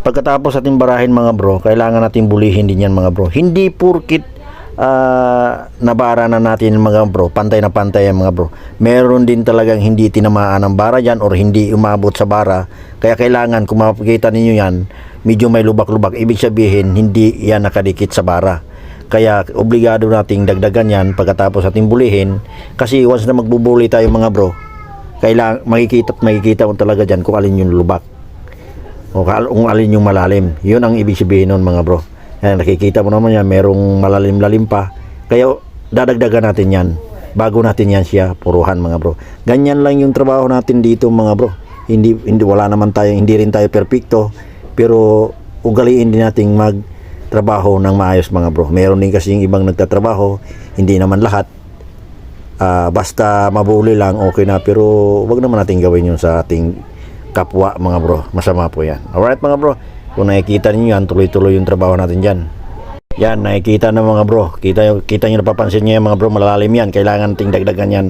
pagkatapos ating barahin mga bro, kailangan natin bulihin din yan mga bro. Hindi purkit nabara na natin mga bro, pantay na pantay yan mga bro. Meron din talagang hindi tinamaan ng bara dyan or hindi umabot sa bara. Kaya kailangan, kung makikita ninyo yan, medyo may lubak-lubak. Ibig sabihin, hindi yan nakadikit sa bara. Kaya obligado nating dagdagan yan pagkatapos ating bulihin. Kasi once na magbubuli tayo mga bro, kailangan makikita mo talaga dyan kung alin yung lubak o kung alin yung malalim. Yun ang ibig sabihin nun mga bro. Yan, nakikita mo naman yan, merong malalim-lalim pa. Kaya dadagdagan natin yan bago natin yan siya puruhan mga bro. Ganyan lang yung trabaho natin dito mga bro. Hindi wala naman tayo, hindi rin tayo perfecto, pero ugaliin din nating magtrabaho ng maayos mga bro. Meron din kasi yung ibang nagtatrabaho, hindi naman lahat. Basta mabuli lang okay na, pero wag naman natin gawin yun sa ating kapwa mga bro. Masama po yan. Alright mga bro, kung nakikita niyo yan, tuloy-tuloy yung trabaho natin dyan. Yan, nakikita na mga bro. Kita nyo, napapansin nyo yan mga bro, malalim yan. Kailangan nating dagdagan yan.